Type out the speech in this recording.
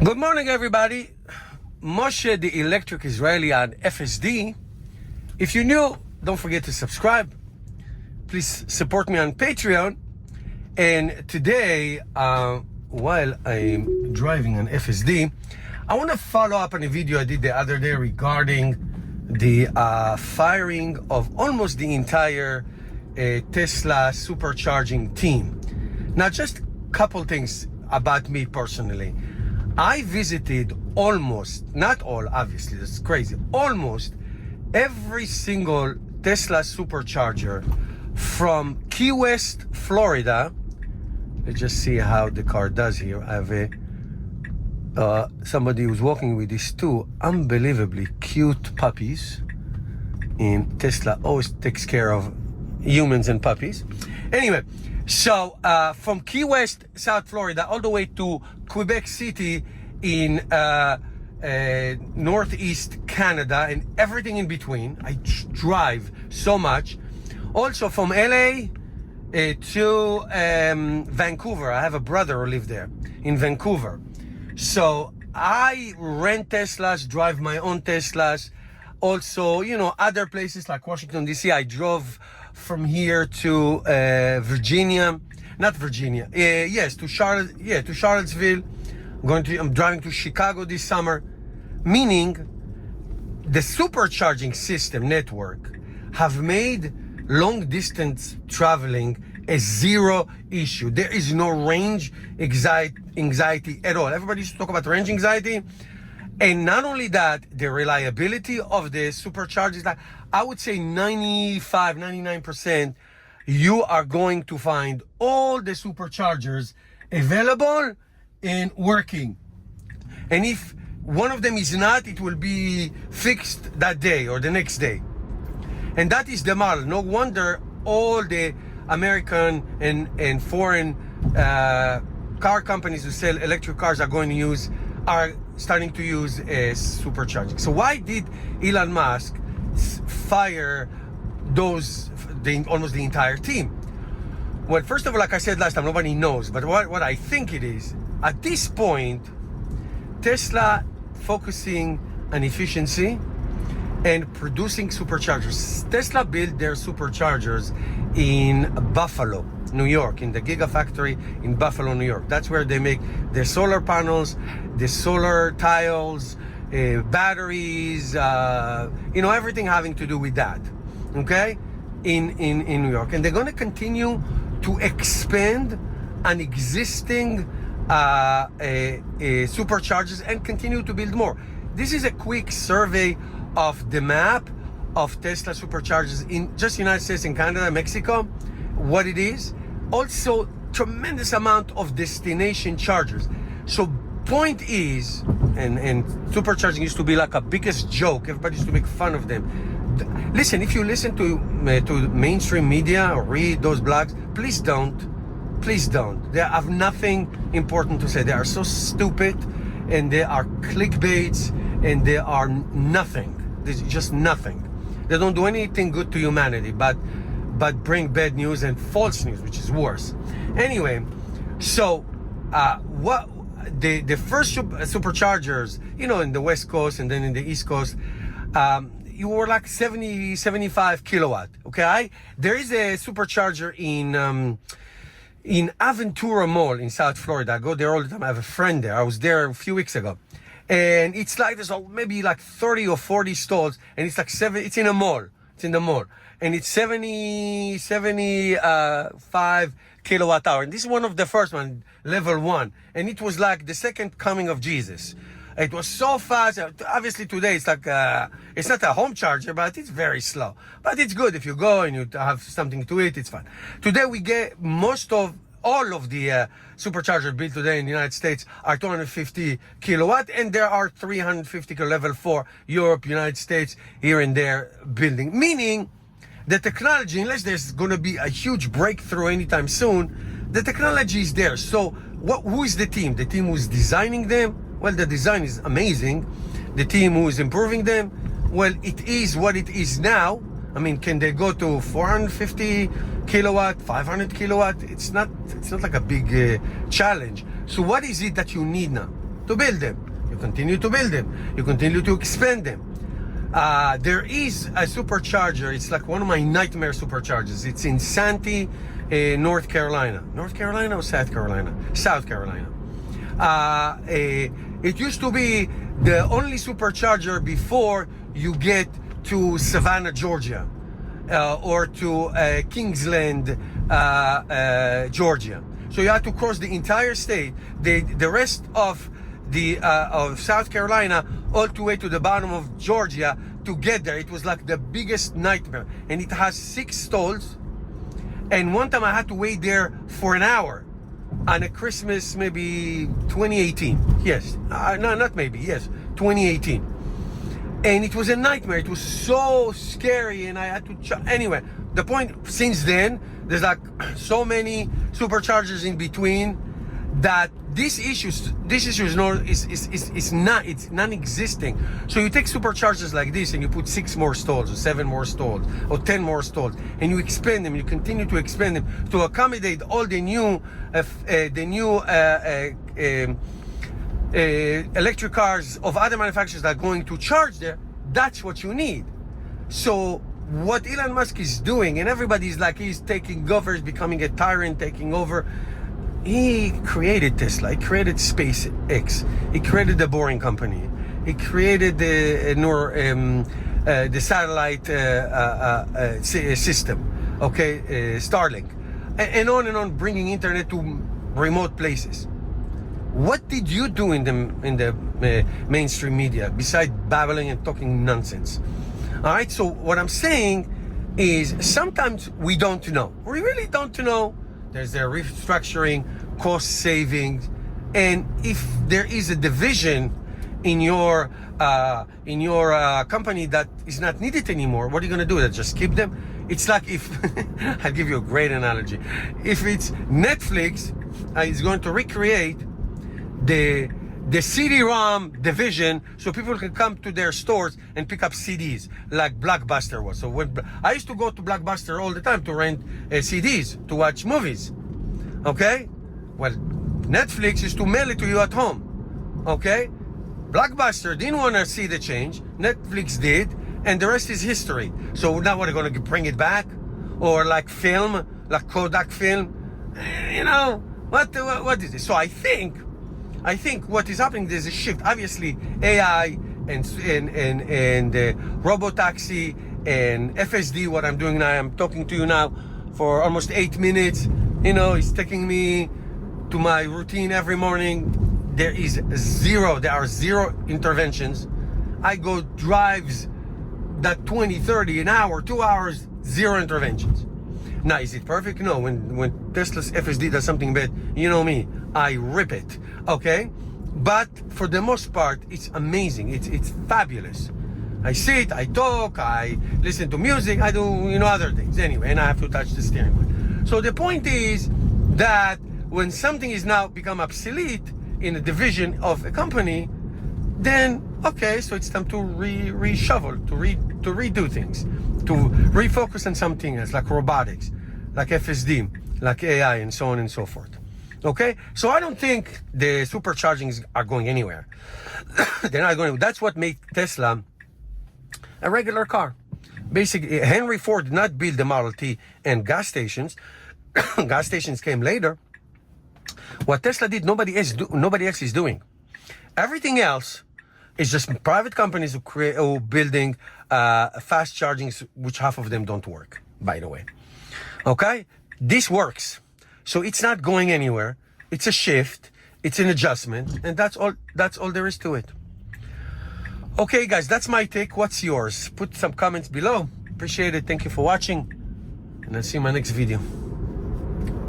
Good morning, everybody. Moshe, the electric Israeli on FSD. If you're new, don't forget to subscribe. Please support me on Patreon. And today, while I'm driving on FSD, I want to follow up on a video I did the other day regarding the firing of almost the entire Tesla Supercharging team. Now, just a couple things about me personally. I visited almost, not all, obviously, that's crazy, almost every single Tesla supercharger from Key West, Florida. Let's just see how the car does here. I have somebody who's walking with these two unbelievably cute puppies. And Tesla always takes care of humans and puppies. Anyway, so from Key West, South Florida, all the way to Quebec City in northeast Canada and everything in between. I drive so much. Also from LA to Vancouver. I have a brother who lives there in Vancouver. So I rent Teslas, drive my own Teslas. Also, other places like Washington, D.C. I drove from here to to Charlottesville. I'm driving to Chicago this summer. Meaning, the supercharging system network have made long distance traveling a zero issue. There is no range anxiety at all. Everybody used to talk about range anxiety. And not only that, the reliability of the superchargers, like I would say 95, 99%, you are going to find all the superchargers available and working. And if one of them is not, it will be fixed that day or the next day. And that is the model. No wonder all the American and foreign car companies who sell electric cars are starting to use supercharging. So why did Elon Musk fire almost the entire team? Well, first of all, like I said last time, nobody knows. But what I think it is, at this point, Tesla focusing on efficiency and producing superchargers. Tesla built their superchargers in Buffalo, New York, in the Gigafactory in Buffalo, New York. That's where they make their solar panels, the solar tiles, batteries, everything having to do with that, okay, in New York. And they're going to continue to expand on existing superchargers and continue to build more. This is a quick survey of the map of Tesla superchargers in just United States and Canada, Mexico, what it is. Also, tremendous amount of destination chargers. So point is, and supercharging used to be like a biggest joke. Everybody used to make fun of them. Listen, if you listen to mainstream media or read those blogs, please don't. They have nothing important to say. They are so stupid, and they are clickbaits, and they are nothing. There's just nothing. They don't do anything good to humanity, but bring bad news and false news, which is worse. Anyway, so what the first superchargers, in the West Coast and then in the East Coast, you were like 75 kilowatt. Okay, there is a supercharger in Aventura Mall in South Florida. I go there all the time. I have a friend there. I was there a few weeks ago. And it's like there's maybe like 30 or 40 stalls, and it's like it's in a mall. It's in the mall. And it's 75 kilowatt hour. And this is one of the first one, level 1. And it was like the second coming of Jesus. It was so fast. Obviously today it's like, it's not a home charger, but it's very slow. But it's good if you go and you have something to eat, it's fun. Today we get all of the superchargers built today in the United States are 250 kilowatt, and there are 350 level 4 Europe, United States, here and there building. Meaning the technology, unless there's going to be a huge breakthrough anytime soon, the technology is there. So who is the team? The team who's designing them? Well, the design is amazing. The team who is improving them? Well, it is what it is now. I mean, can they go to 450 kilowatt, 500 kilowatt? It's not like a big challenge. So what is it that you need now? to build them. You continue to build them. You continue to expand them. There is a supercharger. It's like one of my nightmare superchargers. It's in Santee, North Carolina. North Carolina or South Carolina? South Carolina. It used to be the only supercharger before you get to Savannah, Georgia, or to Kingsland, Georgia. So you had to cross the entire state, the rest of South Carolina, all the way to the bottom of Georgia to get there. It was like the biggest nightmare, and it has 6 stalls. And one time I had to wait there for an hour on a Christmas, maybe 2018. Yes, no, not maybe. Yes, 2018. And it was a nightmare. It was so scary, and I had to anyway. The point, since then, there's like so many superchargers in between that this issue is non-existing. So you take superchargers like this and you put 6 more stalls or 7 more stalls or 10 more stalls, and you expand them. You continue to expand them to accommodate all the new electric cars of other manufacturers that are going to charge there. That's what you need. So what Elon Musk is doing, and everybody's like, he's taking over, he's becoming a tyrant, taking over. He created Tesla. He created SpaceX. He created the Boring Company. He created the satellite system. Okay, Starlink, and on, bringing internet to remote places. What did you do in the mainstream media besides babbling and talking nonsense? All right. So what I'm saying is sometimes we don't know. We really don't know. There's a restructuring, cost savings, and if there is a division in your company that is not needed anymore, what are you going to do? Just keep them? It's like if I'll give you a great analogy. If it's Netflix is going to recreate the CD-ROM division, so people can come to their stores and pick up CDs like Blockbuster was. So when I used to go to Blockbuster all the time to rent CDs to watch movies. Okay, well, Netflix used to mail it to you at home. Okay, Blockbuster didn't want to see the change. Netflix did, and the rest is history. So now what, are going to bring it back? Or like film, like Kodak film? You know, what is it? So I think what is happening, there's a shift. Obviously, AI and robotaxi and FSD, what I'm doing now, I'm talking to you now for almost 8 minutes. You know, it's taking me to my routine every morning. There are 0 interventions. I go drives that 20, 30, an hour, 2 hours, 0 interventions. Now, is it perfect? No. When Tesla's FSD does something bad, you know me, I rip it. Okay? But for the most part, it's amazing. It's fabulous. I sit, I talk, I listen to music, I do, other things. Anyway, and I have to touch the steering wheel. So the point is that when something is now become obsolete in a division of a company, then, okay, so it's time to reshuffle, to redo things, to refocus on something else, like robotics, like FSD, like AI, and so on and so forth. Okay, so I don't think the superchargings are going anywhere. They're not going. That's what made Tesla a regular car. Basically, Henry Ford did not build the Model T and gas stations. Gas stations came later. What Tesla did, nobody else is doing. Everything else is just private companies who building fast chargings, which half of them don't work, by the way. Okay, this works. So it's not going anywhere. It's a shift. It's an adjustment, and that's all there is to it. Okay, guys, that's my take. What's yours? Put some comments below. Appreciate it. Thank you for watching, and I'll see you in my next video.